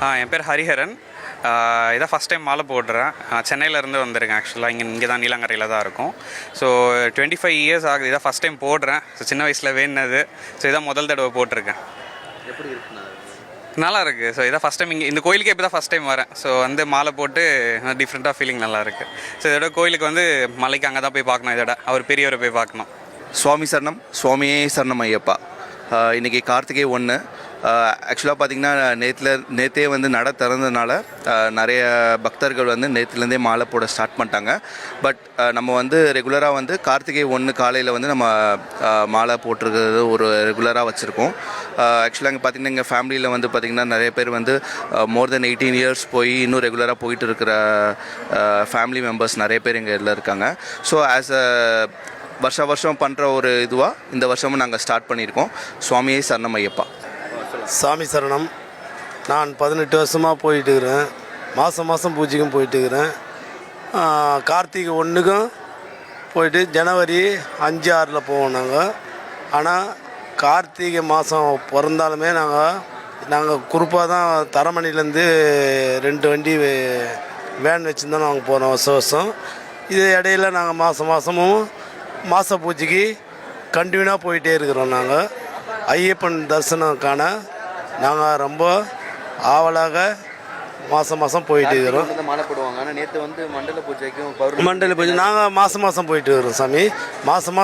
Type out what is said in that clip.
என் பேர் ஹரிஹரன். இதான் first time மாலை போடுறேன். சென்னையிலேருந்து வந்திருக்கேன். ஆக்சுவலாக இங்கே தான் நீலங்கரையில் தான் இருக்கும். ஸோ 25 இயர்ஸ் ஆகுது. இதான் ஃபஸ்ட் டைம் போடுறேன். ஸோ சின்ன வயசில் வேணுனது. ஸோ இதான் முதல் தடவை போட்டிருக்கேன். எப்படி இருக்குண்ணா? நல்லா இருக்குது. ஸோ இதான் ஃபஸ்ட் டைம் இந்த கோயிலுக்கே இப்போ தான் ஃபஸ்ட் டைம் வரேன். ஸோ மாலை போட்டு டிஃப்ரெண்ட்டாக ஃபீலிங் நல்லா இருக்குது. ஸோ இதோட கோயிலுக்கு மலைக்கு அங்கே தான் போய் பார்க்கணும். இதோட அவர் பெரியவரை போய் பார்க்கணும். சுவாமி சரணம், சுவாமியே சரணம் ஐயப்பா. இன்றைக்கி கார்த்திகை 1. ஆக்சுவலாக பார்த்திங்கன்னா நேற்றே நட திறந்ததுனால நிறைய பக்தர்கள் நேற்றுலேருந்தே மாலை போட ஸ்டார்ட் பண்ணிட்டாங்க. பட் நம்ம ரெகுலராக கார்த்திகை 1 காலையில் நம்ம மாலை போட்டிருக்கிறது ஒரு ரெகுலராக வச்சுருக்கோம். ஆக்சுவலாக இங்கே பார்த்திங்கன்னா எங்கள் ஃபேமிலியில் பார்த்திங்கன்னா நிறைய பேர் மோர் தென் 18 இயர்ஸ் போய் இன்னும் ரெகுலராக போயிட்டு இருக்கிற ஃபேமிலி மெம்பர்ஸ் நிறைய பேர் எங்கள் இதில் இருக்காங்க. ஸோ ஆஸ் அ வருஷம் பண்ணுற ஒரு இதுவாக இந்த வருஷமும் நாங்கள் ஸ்டார்ட் பண்ணியிருக்கோம். சுவாமியே சரணம் ஐயப்பா. சாமி சரணம். நான் 18 வருஷமாக போயிட்டுருக்கிறேன். மாதம் பூஜைக்கும் போயிட்டுருக்கிறேன். கார்த்திகை 1க்கும் போயிட்டு ஜனவரி 5, 6 போவோம் நாங்கள். ஆனால் கார்த்திகை மாதம் பிறந்தாலுமே நாங்கள் குறிப்பாக தான் தரமணிலேருந்து 2 வண்டி வேன் வச்சுருந்தோம் நாங்கள் போகிறோம் வருஷம். இது இடையில நாங்கள் மாதமும் மாத பூஜைக்கு கண்டினியூவாக போயிட்டே இருக்கிறோம். நாங்கள் ஐயப்பன் தரிசனம் காண நாங்கள் ரொம்ப ஆவலாக மாதம் போயிட்டு இருக்கிறோம். மாலை போடுவாங்க. ஆனால் நேற்று மண்டல பூஜைக்கும் மண்டல பூஜை நாங்கள் மாதம் போயிட்டு இருக்கிறோம் சாமி. மாதம்